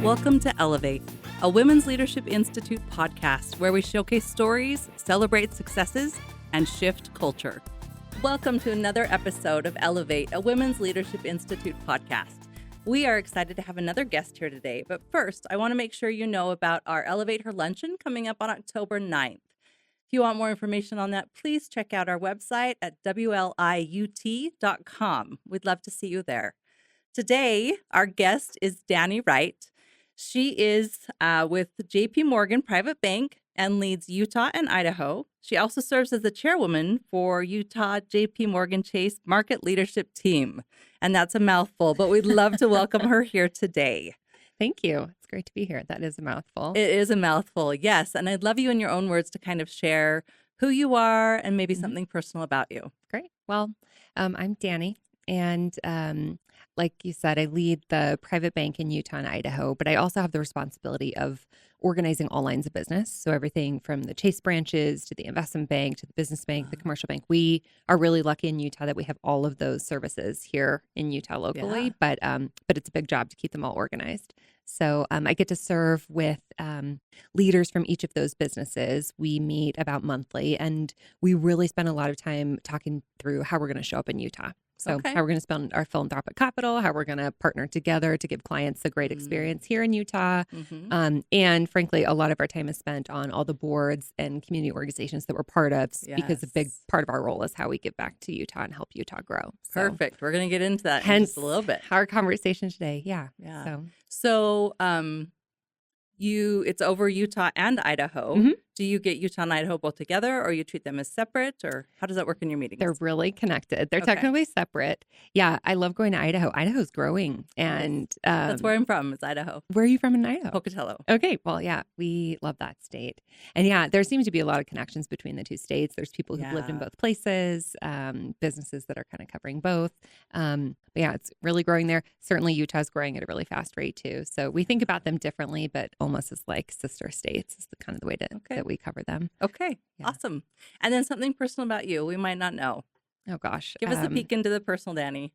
Welcome to Elevate, a Women's Leadership Institute podcast where we showcase stories, celebrate successes, and shift culture. Welcome to another episode of Elevate, a Women's Leadership Institute podcast. We are excited to have another guest here today, but first, I want to make sure you know about our Elevate Her Luncheon coming up on October 9th. If you want more information on that, please check out our website at wliut.com. We'd love to see you there. Today, our guest is Danni Wright. She is with JPMorgan Private Bank and leads Utah and Idaho. She also serves as the chairwoman for Utah JPMorgan Chase Market Leadership Team. And that's a mouthful, but we'd love to welcome her here today. Thank you. It's great to be here. That is a mouthful. It is a mouthful, yes. And I'd love you in your own words to kind of share who you are and maybe something personal about you. Great. Well, I'm Danni. And like you said, I lead the private bank in Utah and Idaho, but I also have the responsibility of organizing all lines of business. So everything from the Chase branches to the investment bank to the business bank, the commercial bank. We are really lucky in Utah that we have all of those services here in Utah locally, but it's a big job to keep them all organized. So I get to serve with leaders from each of those businesses. We meet about monthly, and we really spend a lot of time talking through how we're going to show up in Utah. So how we're going to spend our philanthropic capital, how we're going to partner together to give clients a great experience here in Utah. And frankly, a lot of our time is spent on all the boards and community organizations that we're part of because a big part of our role is how we give back to Utah and help Utah grow. So, Perfect. We're going to get into that in just a little bit. Our conversation today. Yeah. So it's over Utah and Idaho. Do you get Utah and Idaho both together, or you treat them as separate, or how does that work in your meetings? They're really connected. They're technically separate. Yeah, I love going to Idaho. Idaho's growing, and that's where I'm from. Is Idaho. Where are you from in Idaho? Pocatello. Okay, well, yeah, we love that state, and yeah, there seems to be a lot of connections between the two states. There's people who've lived in both places, businesses that are kind of covering both. But yeah, it's really growing there. Certainly, Utah's growing at a really fast rate too. So we think about them differently, but almost as like sister states is the kind of the way that we cover them. Okay, awesome. And then something personal about you we might not know. Oh gosh, give us a peek into the personal Danni.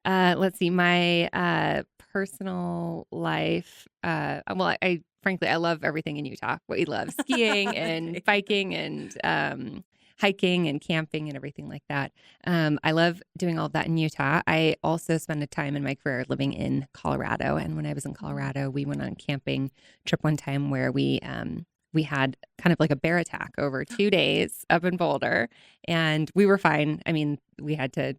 Let's see, my personal life. Well, I frankly I love everything in Utah. We love skiing and biking and hiking and camping and everything like that. I love doing all of that in Utah. I also spent a time in my career living in Colorado. And when I was in Colorado, we went on a camping trip one time where we had kind of like a bear attack over 2 days up in Boulder, and we were fine. I mean, it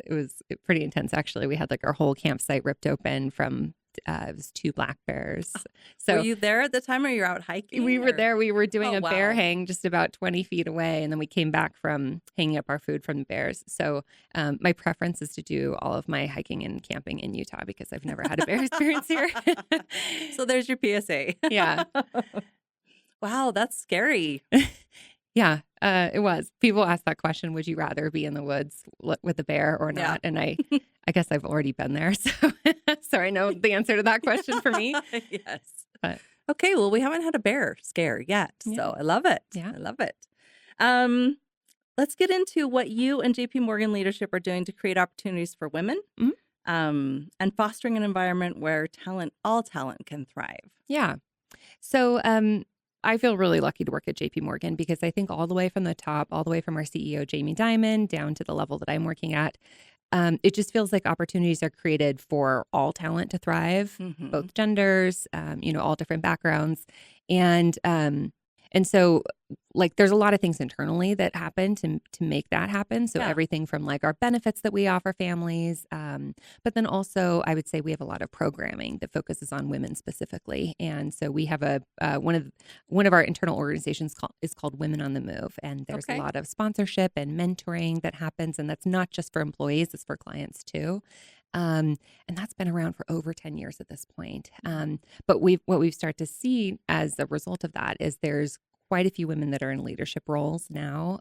was pretty intense actually. We had like our whole campsite ripped open from it was 2 black bears. So were you there at the time, or you're out hiking? We were there. We were doing a bear hang just about 20 feet away, and then we came back from hanging up our food from the bears. So my preference is to do all of my hiking and camping in Utah because I've never had a bear experience here. So there's your PSA. Yeah. Wow, that's scary. Yeah, it was. People ask that question, would you rather be in the woods with a bear or not? And I guess I've already been there. So I know the answer to that question for me. Yes. But. Okay, well, we haven't had a bear scare yet. So I love it. Yeah. I love it. Let's get into what you and JPMorgan Leadership are doing to create opportunities for women and fostering an environment where all talent can thrive. Yeah. So I feel really lucky to work at JPMorgan because I think all the way from the top, all the way from our CEO, Jamie Dimon, down to the level that I'm working at, it just feels like opportunities are created for all talent to thrive, both genders, all different backgrounds. And so like there's a lot of things internally that happen to make that happen. So everything from like our benefits that we offer families, but then also I would say we have a lot of programming that focuses on women specifically. And so we have one of our internal organizations is called Women on the Move, and there's a lot of sponsorship and mentoring that happens, and that's not just for employees, it's for clients too. And that's been around for over 10 years at this point. But what we've started to see as a result of that is there's quite a few women that are in leadership roles now.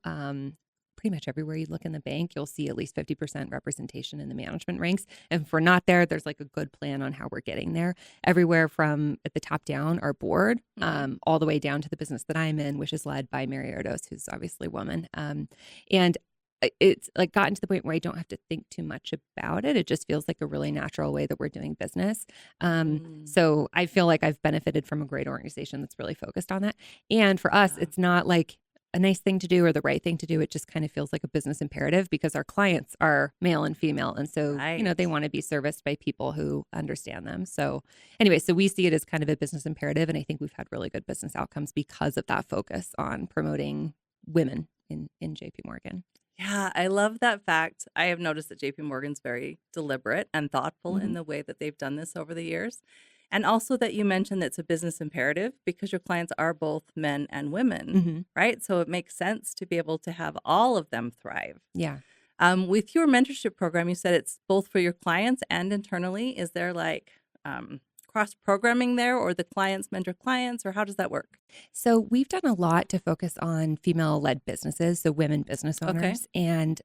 Pretty much everywhere you look in the bank, you'll see at least 50% representation in the management ranks. And if we're not there, there's like a good plan on how we're getting there. Everywhere from at the top down, our board, all the way down to the business that I'm in, which is led by Mary Erdos, who's obviously a woman. And it's like gotten to the point where I don't have to think too much about it. It just feels like a really natural way that we're doing business. So I feel like I've benefited from a great organization that's really focused on that. And for us, Yeah. it's not like a nice thing to do or the right thing to do. It just kind of feels like a business imperative because our clients are male and female. And so, Right. they want to be serviced by people who understand them. So anyway, so we see it as kind of a business imperative. And I think we've had really good business outcomes because of that focus on promoting women in JP Morgan. Yeah, I love that fact. I have noticed that JP Morgan's very deliberate and thoughtful in Mhm. the way that they've done this over the years. And also that you mentioned that it's a business imperative because your clients are both men and women, Mhm. right? So it makes sense to be able to have all of them thrive. Yeah. With your mentorship program, you said it's both for your clients and internally. Is there like cross programming there, or the clients mentor clients, or how does that work? So we've done a lot to focus on female-led businesses, so women business Okay. owners, and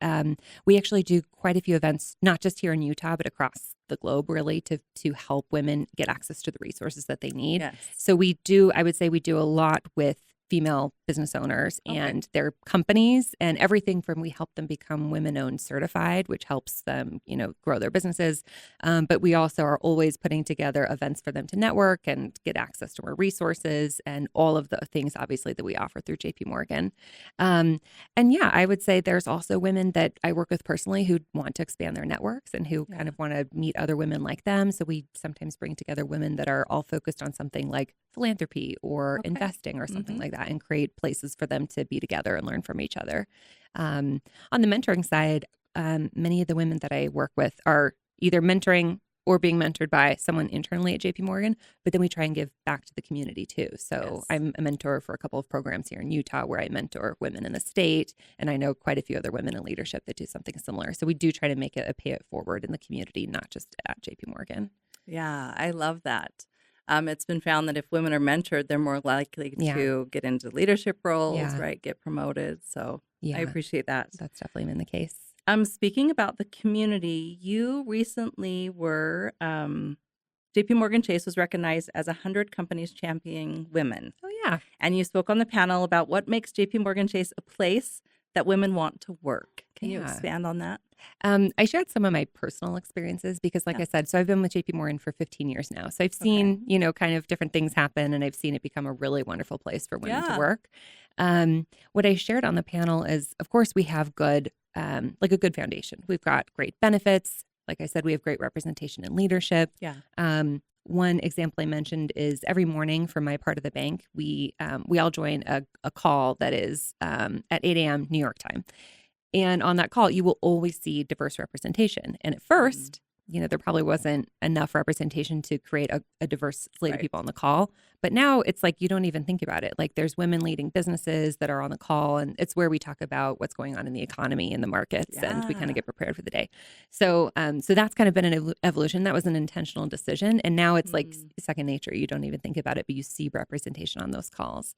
we actually do quite a few events, not just here in Utah, but across the globe, really, to help women get access to the resources that they need. Yes. So we do, I would say, we do a lot with female business owners Okay. and their companies, and everything from we help them become women-owned certified, which helps them, grow their businesses. But we also are always putting together events for them to network and get access to more resources and all of the things, obviously, that we offer through JP Morgan. And yeah, I would say there's also women that I work with personally who want to expand their networks and who kind Yeah. of want to meet other women like them. So we sometimes bring together women that are all focused on something like philanthropy or Okay. investing or something Mhm. like that, and create places for them to be together and learn from each other. On the mentoring side, many of the women that I work with are either mentoring or being mentored by someone internally at JP Morgan, but then we try and give back to the community too. So Yes. I'm a mentor for a couple of programs here in Utah where I mentor women in the state, and I know quite a few other women in leadership that do something similar. So we do try to make it a pay it forward in the community, not just at JP Morgan. Yeah, I love that. It's been found that if women are mentored, they're more likely Yeah. to get into leadership roles, Yeah. right? Get promoted. So I Yeah. appreciate that. That's definitely been the case. Speaking about the community, you recently were JP Morgan Chase was recognized as 100 companies championing women. Oh, yeah. And you spoke on the panel about what makes JP Morgan Chase a place that women want to work. Can you Yeah. expand on that? I shared some of my personal experiences because, like Yeah. I said, so I've been with JP Morgan for 15 years now. So I've Okay. seen, kind of different things happen, and I've seen it become a really wonderful place for women to Yeah. work. What I shared on the panel is, of course, we have good, like a good foundation. We've got great benefits. Like I said, we have great representation in leadership. Yeah. One example I mentioned is every morning for my part of the bank, we all join a call that is at 8 a.m. New York time. And on that call, you will always see diverse representation. And at first, there probably wasn't enough representation to create a diverse slate of Right. people on the call. But now it's like you don't even think about it. Like there's women leading businesses that are on the call, and it's where we talk about what's going on in the economy and the markets, and we kind Yeah. of get prepared for the day. So, so that's kind of been an evolution. That was an intentional decision, and now it's like second nature. You don't even think about it, but you see representation on those calls.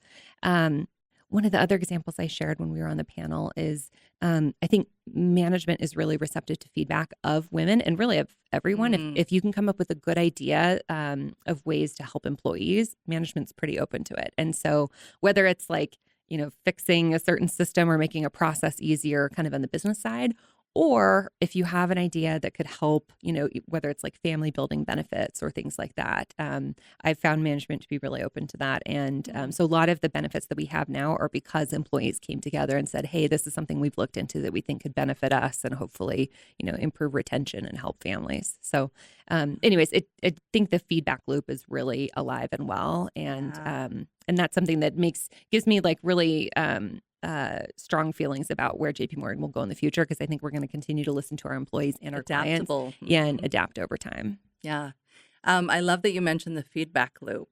One of the other examples I shared when we were on the panel is I think management is really receptive to feedback of women and really of everyone. If you can come up with a good idea of ways to help employees, management's pretty open to it. And so whether it's like, fixing a certain system or making a process easier kind of on the business side, or if you have an idea that could help, whether it's like family building benefits or things like that, I've found management to be really open to that. And so a lot of the benefits that we have now are because employees came together and said, hey, this is something we've looked into that we think could benefit us and hopefully, improve retention and help families. So anyways, I think the feedback loop is really alive and well. And that's something that gives me like really strong feelings about where JP Morgan will go in the future, because I think we're going to continue to listen to our employees and our clients Adaptable. and adapt over time. Yeah. I love that you mentioned the feedback loop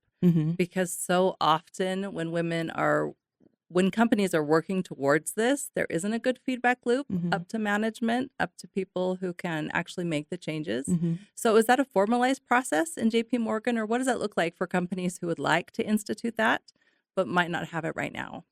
because so often when companies are working towards this, there isn't a good feedback loop up to management, up to people who can actually make the changes. So is that a formalized process in JP Morgan, or what does that look like for companies who would like to institute that but might not have it right now?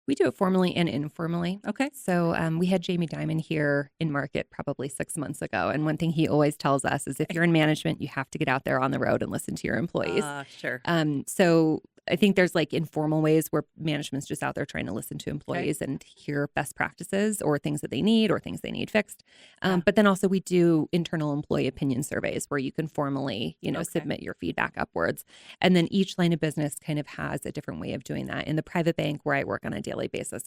We do it formally and informally. Okay. So we had Jamie Dimon here in market probably 6 months ago. And one thing he always tells us is if you're in management, you have to get out there on the road and listen to your employees. Sure. So I think there's like informal ways where management's just out there trying to listen to employees and hear best practices or things that they need or things they need fixed. But then also we do internal employee opinion surveys where you can formally, submit your feedback upwards. And then each line of business kind of has a different way of doing that. In the private bank where I work on a daily basis,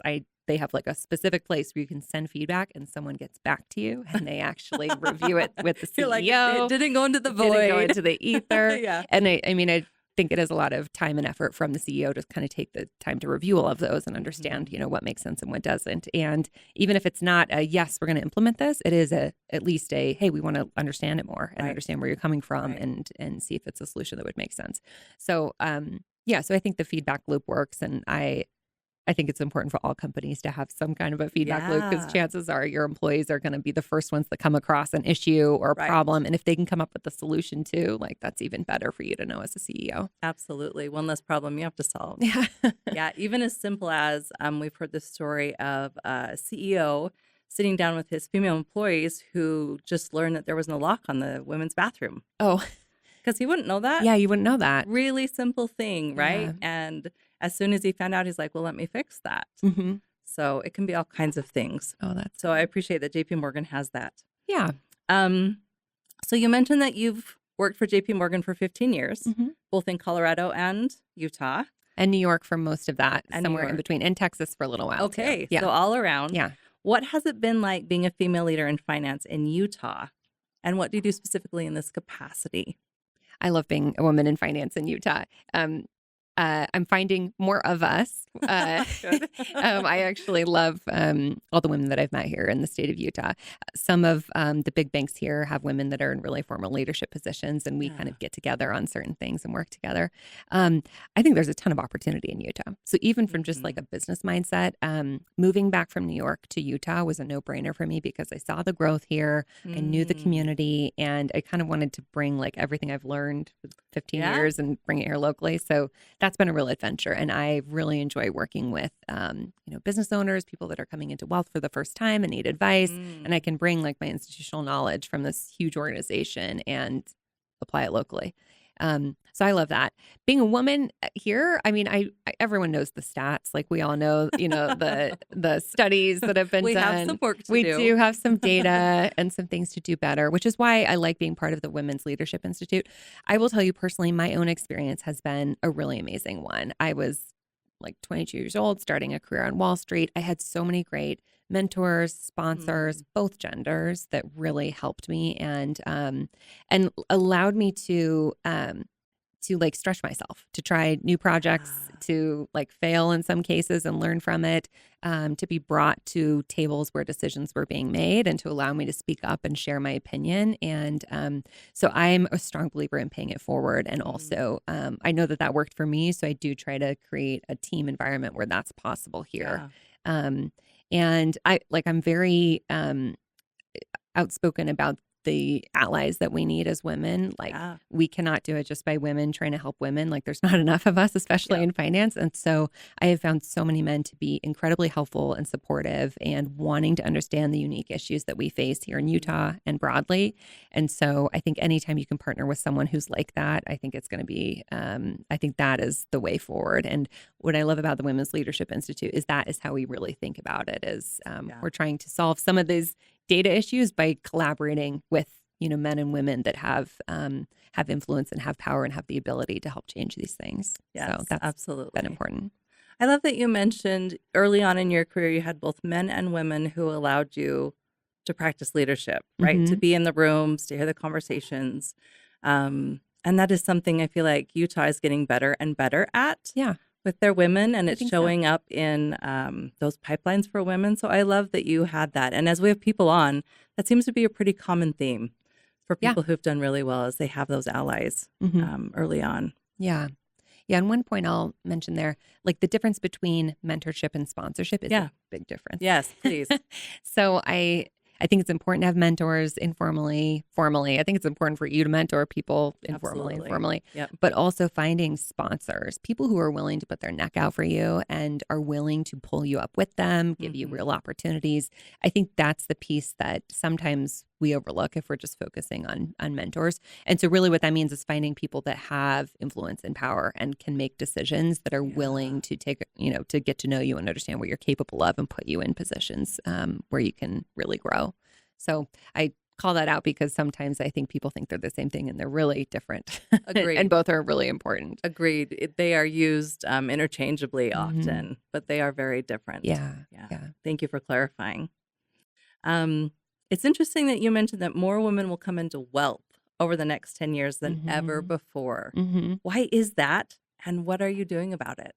they have like a specific place where you can send feedback and someone gets back to you and they actually review it with the CEO. You're like, it didn't go into the void. Didn't go into the ether. Yeah. And I think it is a lot of time and effort from the CEO to kind of take the time to review all of those and understand, what makes sense and what doesn't. And even if it's not a, yes, we're going to implement this, it is at least a, hey, we want to understand it more and understand where you're coming from and see if it's a solution that would make sense. So, so I think the feedback loop works. And I think it's important for all companies to have some kind of a feedback loop because chances are your employees are going to be the first ones that come across an issue or a problem. And if they can come up with a solution too, like that's even better for you to know as a CEO. Absolutely. One less problem you have to solve. Yeah. Even as simple as we've heard the story of a CEO sitting down with his female employees who just learned that there was no lock on the women's bathroom. Oh. Because he wouldn't know that. Yeah, you wouldn't know that. Really simple thing, right? Yeah. And as soon as he found out, he's like, well, let me fix that. Mm-hmm. So it can be all kinds of things. Oh, that's so I appreciate that JPMorgan has that. Yeah. So you mentioned that you've worked for JPMorgan for 15 years, both in Colorado and Utah. And New York for most of that, and somewhere in between, and Texas for a little while. Okay, too. Yeah. So all around. Yeah. What has it been like being a female leader in finance in Utah? And what do you do specifically in this capacity? I love being a woman in finance in Utah. I'm finding more of us. I actually love all the women that I've met here in the state of Utah. Some of the big banks here have women that are in really formal leadership positions, and we kind of get together on certain things and work together. I think there's a ton of opportunity in Utah. So even from just like a business mindset, moving back from New York to Utah was a no-brainer for me because I saw the growth here. I knew the community, and I kind of wanted to bring like everything I've learned for 15 years and bring it here locally. So that's been a real adventure. And I really enjoy working with, business owners, people that are coming into wealth for the first time and need advice. And I can bring like my institutional knowledge from this huge organization and apply it locally. So I love that. Being a woman here, everyone knows the stats. Like we all know, the studies that have been done. We have some work to do. We do have some data and some things to do better, which is why I like being part of the Women's Leadership Institute. I will tell you personally, my own experience has been a really amazing one. I was like 22 years old, starting a career on Wall Street. I had so many great mentors, sponsors, both genders that really helped me and allowed me to like stretch myself, to try new projects, to like fail in some cases and learn from it, to be brought to tables where decisions were being made and to allow me to speak up and share my opinion. And so I'm a strong believer in paying it forward. And also I know that worked for me. So I do try to create a team environment where that's possible here. And I'm very outspoken about the allies that we need as women. We cannot do it just by women trying to help women. Like there's not enough of us, especially in finance. And so I have found so many men to be incredibly helpful and supportive and wanting to understand the unique issues that we face here in Utah and broadly. And so I think anytime you can partner with someone who's like that, I think it's going to be, I think that is the way forward. And what I love about the Women's Leadership Institute is that is how we really think about it is we're trying to solve some of these data issues by collaborating with men and women that have influence and have power and have the ability to help change these things. Yes, so that's absolutely been important. I love that you mentioned early on in your career you had both men and women who allowed you to practice leadership, right? To be in the rooms, to hear the conversations, and that is something I feel like Utah is getting better and better at. With their women, and it's showing up in those pipelines for women. So I love that you had that. And as we have people on, that seems to be a pretty common theme for people who've done really well as they have those allies early on. Yeah. And one point I'll mention there, like the difference between mentorship and sponsorship is a big difference. Yes, please. So I think it's important to have mentors informally, formally. I think it's important for you to mentor people informally, formally, but also finding sponsors, people who are willing to put their neck out for you and are willing to pull you up with them, give you real opportunities. I think that's the piece that sometimes we overlook if we're just focusing on mentors. And so really what that means is finding people that have influence and power and can make decisions that are willing to take, to get to know you and understand what you're capable of and put you in positions where you can really grow. So I call that out because sometimes I think people think they're the same thing and they're really different. Agreed. And both are really important. Agreed. They are used interchangeably often, but they are very different. Yeah. Thank you for clarifying. It's interesting that you mentioned that more women will come into wealth over the next 10 years than ever before. Why is that? And what are you doing about it?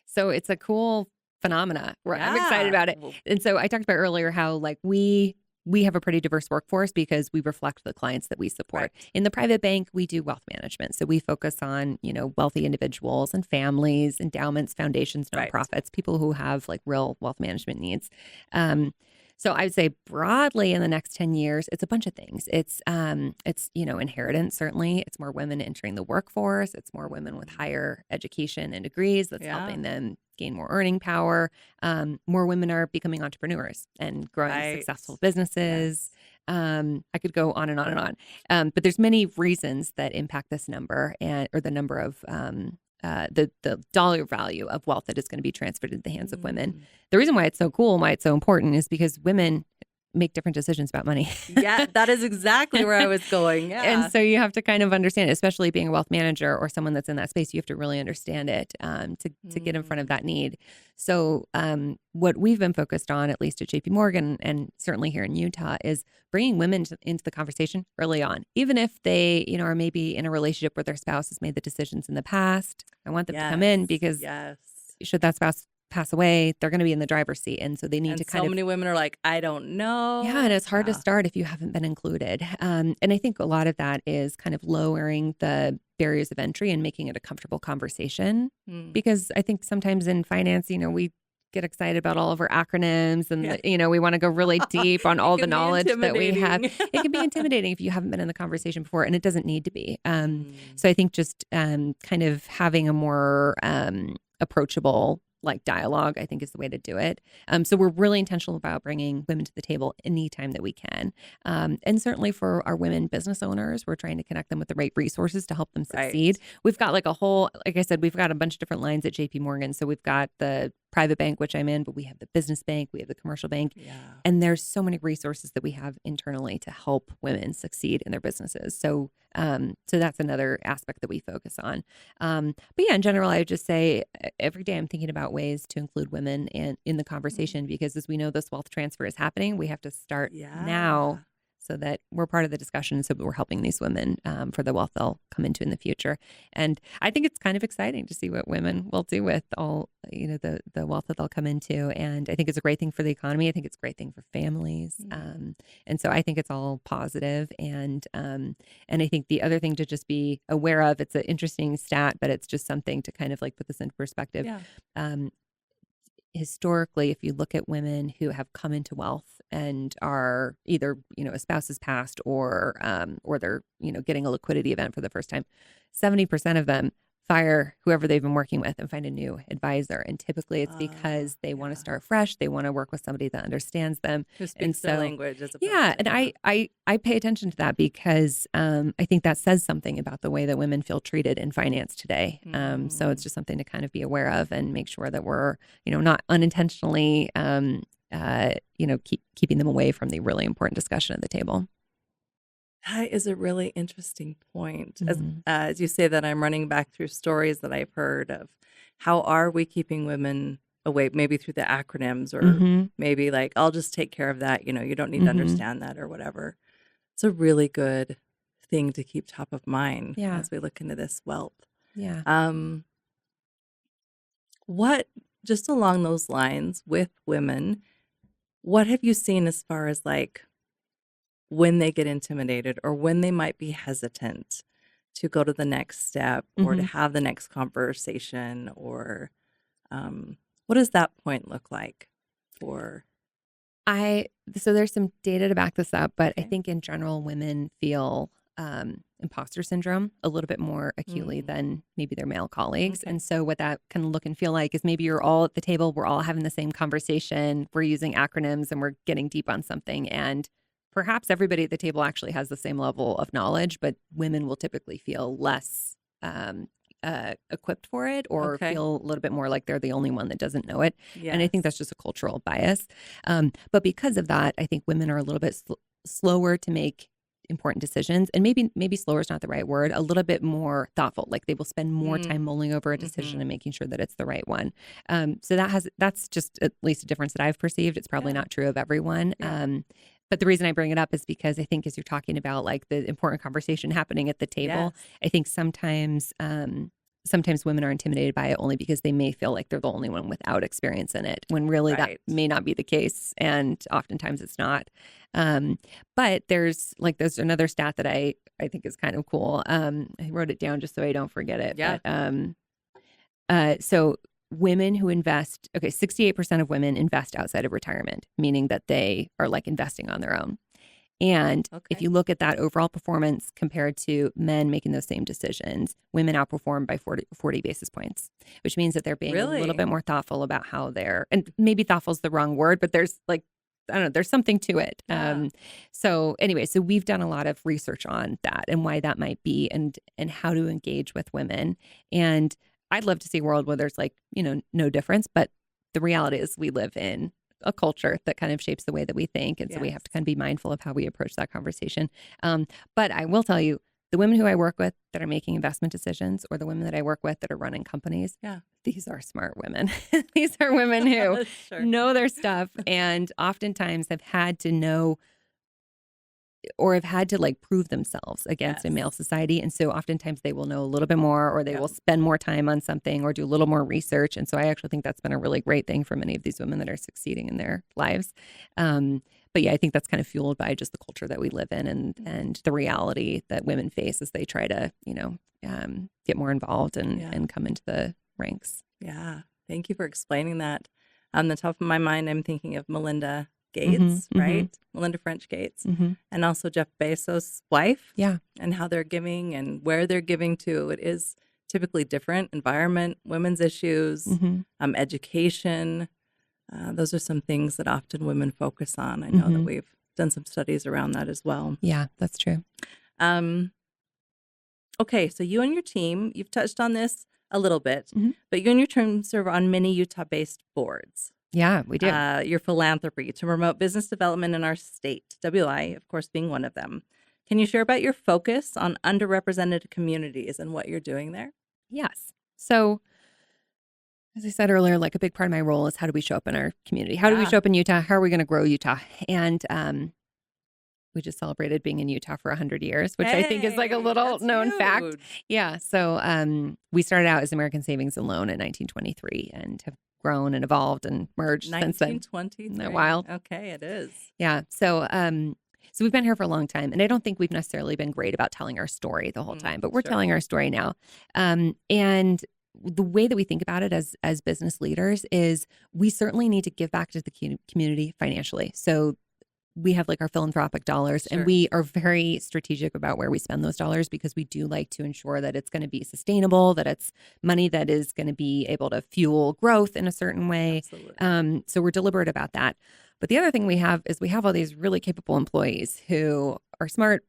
So it's a cool phenomena. I'm excited about it. And so I talked about earlier how like we have a pretty diverse workforce because we reflect the clients that we support. Right. In the private bank, we do wealth management. So we focus on, wealthy individuals and families, endowments, foundations, nonprofits, people who have like real wealth management needs. So I would say broadly in the next 10 years, it's a bunch of things. It's inheritance, certainly. It's more women entering the workforce. It's more women with higher education and degrees that's helping them gain more earning power. More women are becoming entrepreneurs and growing successful businesses. Yes. I could go on and on and on. But there's many reasons that impact this number or the number of the dollar value of wealth that is going to be transferred into the hands of women. The reason why it's so cool and why it's so important is because women make different decisions about money. Yeah, that is exactly where I was going. Yeah. And so you have to kind of understand it, especially being a wealth manager or someone that's in that space, you have to really understand it to get in front of that need. So what we've been focused on, at least at JPMorgan and certainly here in Utah, is bringing women into the conversation early on. Even if they, are maybe in a relationship where their spouse has made the decisions in the past, I want them to come in because should that spouse pass away, they're going to be in the driver's seat. And so they need to kind of... So many women are like, I don't know. Yeah, and it's hard to start if you haven't been included. And I think a lot of that is kind of lowering the barriers of entry and making it a comfortable conversation. Because I think sometimes in finance, we get excited about all of our acronyms and, we want to go really deep on all the knowledge that we have. It can be intimidating if you haven't been in the conversation before, and it doesn't need to be. So I think just kind of having a more approachable dialogue, I think is the way to do it. So we're really intentional about bringing women to the table anytime that we can. And certainly for our women business owners, we're trying to connect them with the right resources to help them succeed. We've got like I said, we've got a bunch of different lines at JPMorgan. So we've got the private bank, which I'm in, but we have the business bank, we have the commercial bank. Yeah. And there's so many resources that we have internally to help women succeed in their businesses. So that's another aspect that we focus on. But yeah, in general, I would just say every day I'm thinking about ways to include women in the conversation, because as we know, this wealth transfer is happening. We have to start now so that we're part of the discussion, so that we're helping these women for the wealth they'll come into in the future. And I think it's kind of exciting to see what women will do with all, the wealth that they'll come into. And I think it's a great thing for the economy. I think it's a great thing for families. And so I think it's all positive. And I think the other thing to just be aware of, it's an interesting stat, but it's just something to kind of put this into perspective. Historically, if you look at women who have come into wealth and are either, a spouse has passed or they're, getting a liquidity event for the first time, 70% of them fire whoever they've been working with and find a new advisor. And typically it's because they want to start fresh. They want to work with somebody that understands them. Who speaks their language. And I pay attention to that because I think that says something about the way that women feel treated in finance today. So it's just something to kind of be aware of and make sure that we're, not unintentionally, keeping them away from the really important discussion at the table. That is a really interesting point. As you say that, I'm running back through stories that I've heard of how are we keeping women away, maybe through the acronyms or maybe I'll just take care of that. You don't need to understand that or whatever. It's a really good thing to keep top of mind as we look into this wealth. Yeah. What, just along those lines with women, what have you seen as far as when they get intimidated or when they might be hesitant to go to the next step or to have the next conversation, or what does that point look like for? So there's some data to back this up, but I think in general, women feel imposter syndrome a little bit more acutely than maybe their male colleagues. And so what that can look and feel like is maybe you're all at the table, we're all having the same conversation, we're using acronyms and we're getting deep on something, and perhaps everybody at the table actually has the same level of knowledge, but women will typically feel less equipped for it, or Okay. feel a little bit more like they're the only one that doesn't know it. And I think Yes. that's just a cultural bias. But because of that, I think women are a little bit slower to make important decisions, and maybe slower is not the right word, a little bit more thoughtful. Like they will spend more time mulling over a decision and making sure that it's the right one. So that's just at least a difference that I've perceived. It's probably not true of everyone. Yeah. But the reason I bring it up is because I think as you're talking about like the important conversation happening at the table, Yes. I think sometimes women are intimidated by it only because they may feel like they're the only one without experience in it, when really that Right. may not be the case, and oftentimes it's not. But there's another stat that I think is kind of cool. I wrote it down just so I don't forget it. Yeah. But so women who invest, 68% of women invest outside of retirement, meaning that they are like investing on their own. And if Okay. you look at that overall performance compared to men making those same decisions, women outperform by 40 basis points, which means that they're being a little Really? bit more thoughtful about how they're, and maybe thoughtful is the wrong word, but there's like, I don't know, there's something to it. Yeah. So anyway, so we've done a lot of research on that and why that might be, and how to engage with women. And I'd love to see a world where there's like, no difference, but the reality is we live in a culture that kind of shapes the way that we think. And so we have to kind of be mindful of how we approach that conversation. But I will tell you, the women who I work with that are making investment decisions, or the women that I work with that are running companies, these are smart women. These are women who Sure. know their stuff, and oftentimes have had to know, or have had to like prove themselves against a Yes. male society. And so oftentimes they will know a little bit more, or they will spend more time on something, or do a little more research. And so I actually think that's been a really great thing for many of these women that are succeeding in their lives. But yeah, I think that's kind of fueled by just the culture that we live in, and the reality that women face as they try to, get more involved and come into the ranks. Yeah. Thank you for explaining that. On the top of my mind, I'm thinking of Melinda Gates, right? Melinda French Gates, and also Jeff Bezos' wife. Yeah. And how they're giving and where they're giving to. It is typically different. Environment, women's issues, education. Those are some things that often women focus on. I know that we've done some studies around that as well. Yeah, that's true. Okay, so you and your team, you've touched on this a little bit, but you and your team serve on many Utah-based boards. Yeah, we do. Your philanthropy to promote business development in our state, WI, of course, being one of them. Can you share about your focus on underrepresented communities and what you're doing there? Yes. So, as I said earlier, like a big part of my role is how do we show up in our community? How do we show up in Utah? How are we going to grow Utah? And we just celebrated being in Utah for 100 years, which I think is like a little known fact. Yeah. So we started out as American Savings and Loan in 1923 and have grown and evolved and merged since then. 1923. Isn't that wild? Okay, it is. Yeah. So we've been here for a long time, and I don't think we've necessarily been great about telling our story the whole time, but we're telling our story now. And the way that we think about it as business leaders is we certainly need to give back to the community financially. So we have like our philanthropic dollars, and we are very strategic about where we spend those dollars, because we do like to ensure that it's going to be sustainable, that it's money that is going to be able to fuel growth in a certain way. Absolutely. So we're deliberate about that. But the other thing we have is we have all these really capable employees who are smart,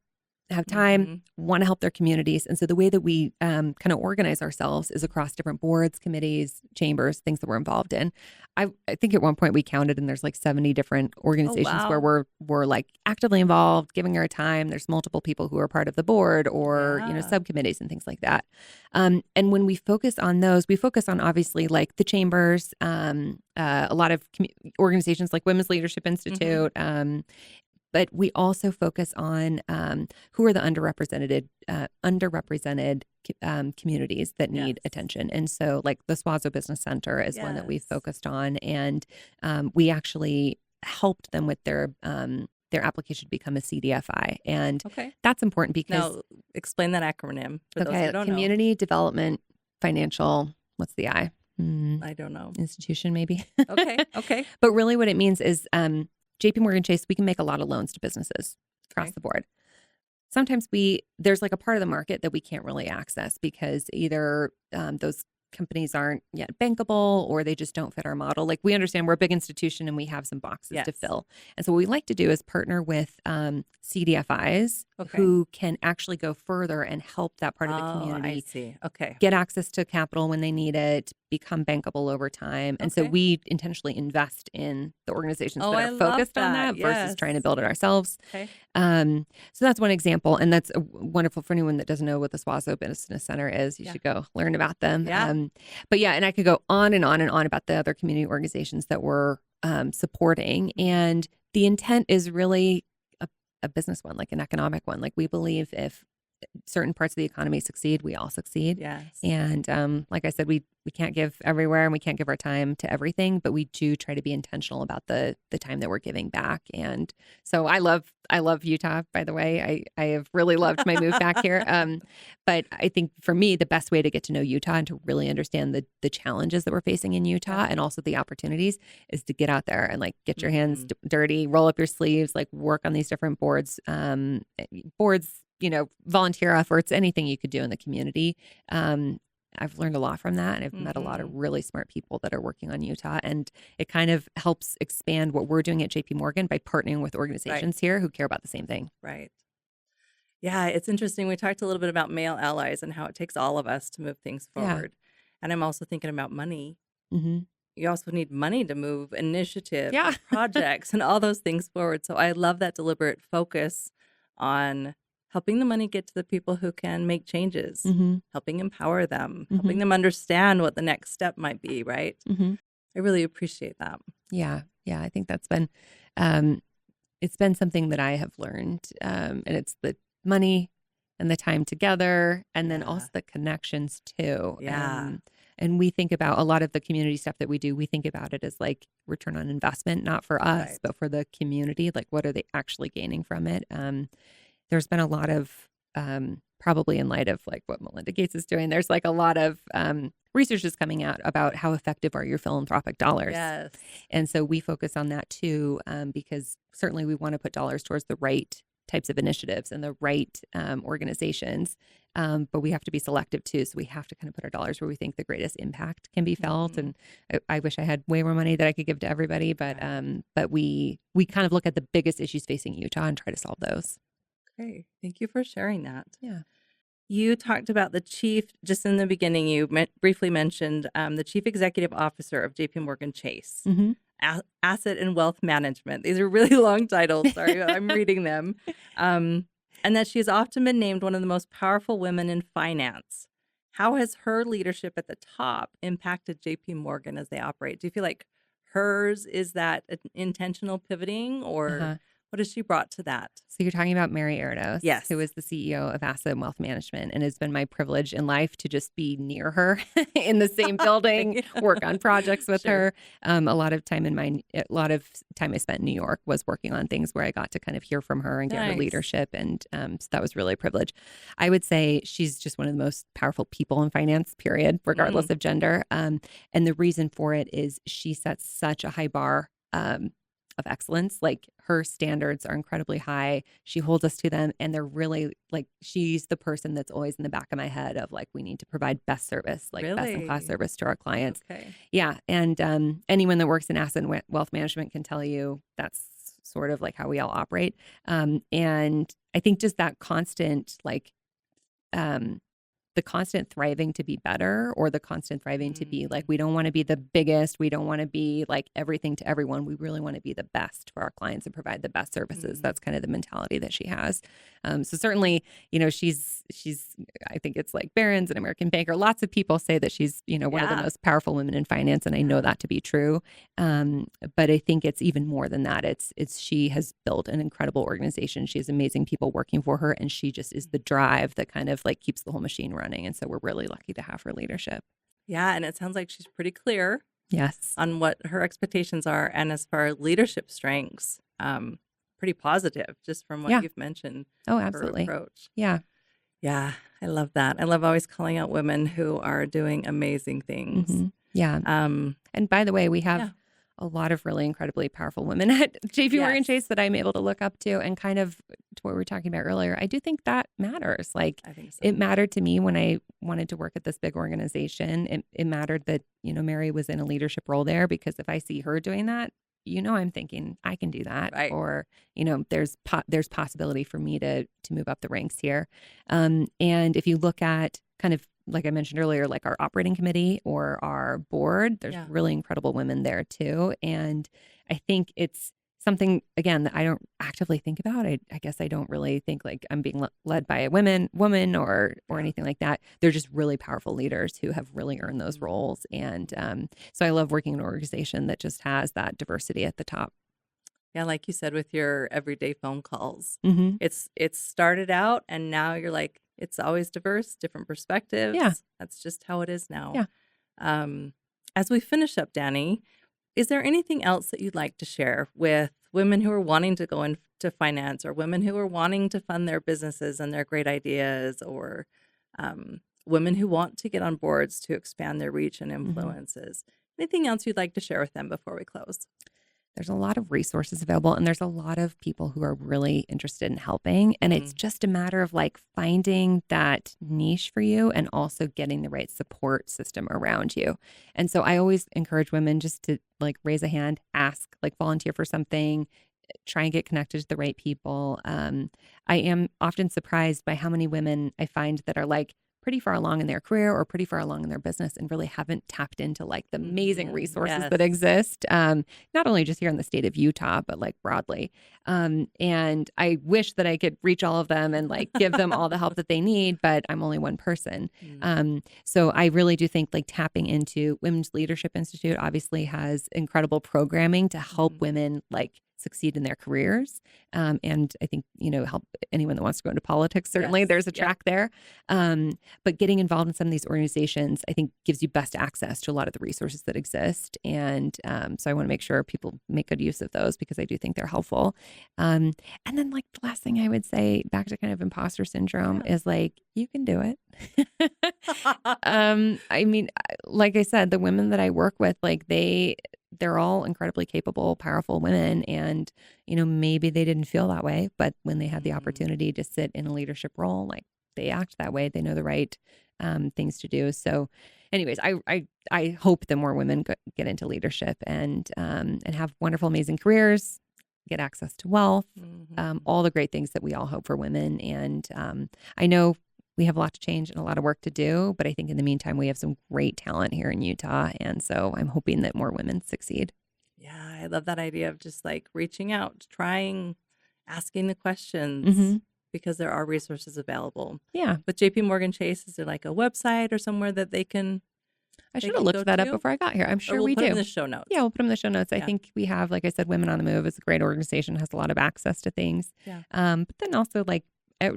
have time, want to help their communities. And so the way that we kind of organize ourselves is across different boards, committees, chambers, things that we're involved in. I think at one point we counted, and there's like 70 different organizations where we're like actively involved, giving our time. There's multiple people who are part of the board, or subcommittees and things like that. And when we focus on those, we focus on obviously like the chambers, a lot of organizations like Women's Leadership Institute. But we also focus on who are the underrepresented communities that need attention. And so like the Swazo Business Center is one that we've focused on. And we actually helped them with their application to become a CDFI. And that's important because— Now, explain that acronym for those who don't know. Community Development Financial, what's the I? I don't know. Institution, maybe. Okay. But really what it means is JPMorgan Chase, we can make a lot of loans to businesses across the board. Sometimes there's like a part of the market that we can't really access because either those companies aren't yet bankable or they just don't fit our model. Like we understand we're a big institution and we have some boxes to fill. And so what we like to do is partner with CDFIs who can actually go further and help that part of the community get access to capital when they need it, become bankable over time. And so we intentionally invest in the organizations that are focused on that versus trying to build it ourselves. So that's one example. And that's wonderful for anyone that doesn't know what the SWASO Business Center is. You should go learn about them. But yeah, and I could go on and on and on about the other community organizations that we're supporting. And the intent is really a business one, like an economic one. Like we believe if certain parts of the economy succeed, we all succeed. Yes. And like I said, we can't give everywhere and we can't give our time to everything, but we do try to be intentional about the time that we're giving back. And so I love Utah, by the way. I have really loved my move back here. But I think for me, the best way to get to know Utah and to really understand the challenges that we're facing in Utah and also the opportunities is to get out there and like get your hands dirty, roll up your sleeves, like work on these different boards, volunteer efforts, anything you could do in the community. I've learned a lot from that. And I've met a lot of really smart people that are working on Utah. And it kind of helps expand what we're doing at JPMorgan by partnering with organizations here who care about the same thing. Right. Yeah, it's interesting. We talked a little bit about male allies and how it takes all of us to move things forward. And I'm also thinking about money. You also need money to move initiatives, projects, and all those things forward. So I love that deliberate focus on helping the money get to the people who can make changes, helping empower them, helping them understand what the next step might be, right? I really appreciate that. Yeah. I think that's been, it's been something that I have learned. And it's the money and the time together and then also the connections too. And we think about a lot of the community stuff that we do. We think about it as like return on investment, not for us, but for the community. Like what are they actually gaining from it? There's been a lot of, probably in light of like what Melinda Gates is doing, there's like a lot of research is coming out about how effective are your philanthropic dollars. Yes. And so we focus on that too, because certainly we want to put dollars towards the right types of initiatives and the right organizations. But we have to be selective too. So we have to kind of put our dollars where we think the greatest impact can be felt. And I wish I had way more money that I could give to everybody, but we kind of look at the biggest issues facing Utah and try to solve those. Great. Thank you for sharing that. Yeah. You talked about the chief, just in the beginning, you briefly mentioned the chief executive officer of JPMorgan Chase, asset and wealth management. These are really long titles. Sorry, I'm reading them. And that she has often been named one of the most powerful women in finance. How has her leadership at the top impacted JPMorgan as they operate? Do you feel like hers is that intentional pivoting or what has she brought to that? So you're talking about Mary Erdos, yes, who is the CEO of Asset and Wealth Management, and it's been my privilege in life to just be near her in the same building, work on projects with her. A lot of time I spent in New York was working on things where I got to kind of hear from her and get her leadership, and so that was really a privilege. I would say she's just one of the most powerful people in finance, period, regardless of gender. And the reason for it is she sets such a high bar of excellence. Like her standards are incredibly high. She holds us to them, and they're really like, she's the person that's always in the back of my head of like, we need to provide best service, like best in class service to our clients. Yeah. And anyone that works in asset and wealth management can tell you that's sort of like how we all operate. And I think just that constant, like, the constant thriving to be better, or the constant thriving to be like, we don't want to be the biggest. We don't want to be like everything to everyone. We really want to be the best for our clients and provide the best services. That's kind of the mentality that she has. So certainly, she's, I think it's like Barron's, an American Banker. Lots of people say that she's, one of the most powerful women in finance. And I know that to be true. But I think it's even more than that. It's she has built an incredible organization. She has amazing people working for her. And she just is the drive that kind of like keeps the whole machine running. And so we're really lucky to have her leadership. Yeah. And it sounds like she's pretty clear. Yes. On what her expectations are. And as far as leadership strengths, pretty positive just from what you've mentioned. Oh, absolutely. Her approach. Yeah. Yeah. I love that. I love always calling out women who are doing amazing things. Yeah. And by the way, we have a lot of really incredibly powerful women at JPMorgan Chase that I'm able to look up to, and kind of to what we were talking about earlier. I do think that matters. Like, I think so. it mattered to me when I wanted to work at this big organization. It mattered that, Mary was in a leadership role there, because if I see her doing that, I'm thinking I can do that, Right. or there's possibility for me to move up the ranks here. And if you look at kind of, like I mentioned earlier, like our operating committee or our board, there's really incredible women there too. And I think it's something, again, that I don't actively think about. I guess I don't really think like I'm being led by a woman or anything like that. They're just really powerful leaders who have really earned those roles. And so I love working in an organization that just has that diversity at the top. Yeah, like you said, with your everyday phone calls, Mm-hmm. it's started out, and now you're like, it's always diverse, different perspectives. Yeah. That's just how it is now. Yeah. As we finish up, Danni, is there anything else that you'd like to share with women who are wanting to go into finance, or women who are wanting to fund their businesses and their great ideas, or women who want to get on boards to expand their reach and influences? Anything else you'd like to share with them before we close? There's a lot of resources available, and there's a lot of people who are really interested in helping. And it's just a matter of like finding that niche for you, and also getting the right support system around you. And so I always encourage women just to like raise a hand, ask, like volunteer for something, try and get connected to the right people. I am often surprised by how many women I find that are like pretty far along in their career or pretty far along in their business, and really haven't tapped into like the amazing resources that exist, not only just here in the state of Utah, but like broadly. And I wish that I could reach all of them and like give them all the help that they need, but I'm only one person. So I really do think like tapping into Women's Leadership Institute obviously has incredible programming to help women like succeed in their careers. And I think, help anyone that wants to go into politics. Certainly there's a track there. But getting involved in some of these organizations, I think, gives you best access to a lot of the resources that exist. And so I want to make sure people make good use of those, because I do think they're helpful. And then like the last thing I would say, back to kind of imposter syndrome, is like, you can do it. I mean, like I said, the women that I work with, like they're all incredibly capable, powerful women. And, maybe they didn't feel that way, but when they had the opportunity to sit in a leadership role, like they act that way. They know the right things to do. So anyways, I hope that more women get into leadership and have wonderful, amazing careers, get access to wealth, all the great things that we all hope for women. And I know we have a lot to change and a lot of work to do, but I think in the meantime, we have some great talent here in Utah. And so I'm hoping that more women succeed. Yeah, I love that idea of just like reaching out, trying, asking the questions, because there are resources available. Yeah. With JPMorgan Chase, is there like a website or somewhere that they can? I should have looked that up before I got here. I'm sure we do. We'll put it in the show notes. Yeah, we'll put them in the show notes. I think we have, like I said, Women on the Move is a great organization, has a lot of access to things. Yeah. But then also like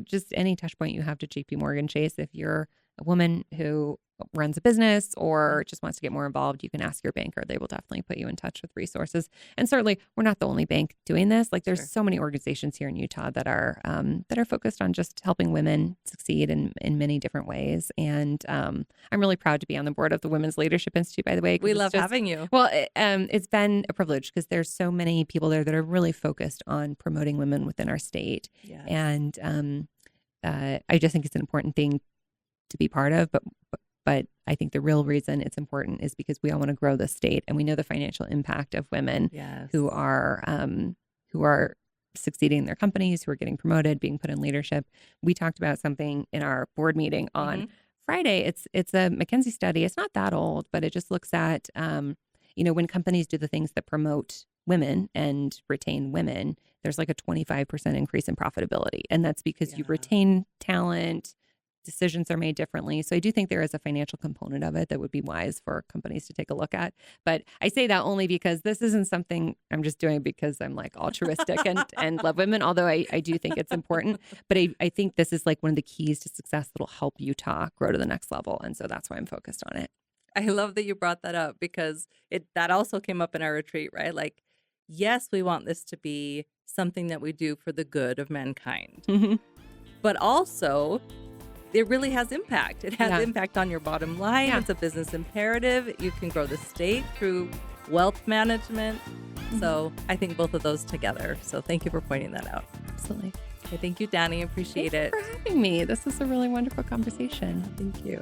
just any touch point you have to JPMorgan Chase, if you're a woman who runs a business or just wants to get more involved, you can ask your banker. They will definitely put you in touch with resources. And certainly, we're not the only bank doing this. Like, there's so many organizations here in Utah that are focused on just helping women succeed in many different ways. And I'm really proud to be on the board of the Women's Leadership Institute, by the way. We love having you. Well, it's been a privilege, because there's so many people there that are really focused on promoting women within our state. Yes. And I just think it's an important thing to be part of, but I think the real reason it's important is because we all want to grow the state, and we know the financial impact of women who are succeeding in their companies, who are getting promoted, being put in leadership. We talked about something in our board meeting on Friday. It's a McKinsey study. It's not that old, but it just looks at when companies do the things that promote women and retain women, there's like a 25% increase in profitability, and that's because you retain talent. Decisions are made differently. So I do think there is a financial component of it that would be wise for companies to take a look at. But I say that only because this isn't something I'm just doing because I'm like altruistic and love women, although I do think it's important. But I think this is like one of the keys to success that'll help Utah grow to the next level. And so that's why I'm focused on it. I love that you brought that up, because that also came up in our retreat, right? Like, yes, we want this to be something that we do for the good of mankind, but also it really has impact. It has impact on your bottom line. It's a business imperative. You can grow the state through wealth management. So I think both of those together. So thank you for pointing that out. Absolutely. Okay, thank you, Danni. Appreciate it. Thanks for having me. This is a really wonderful conversation. Thank you.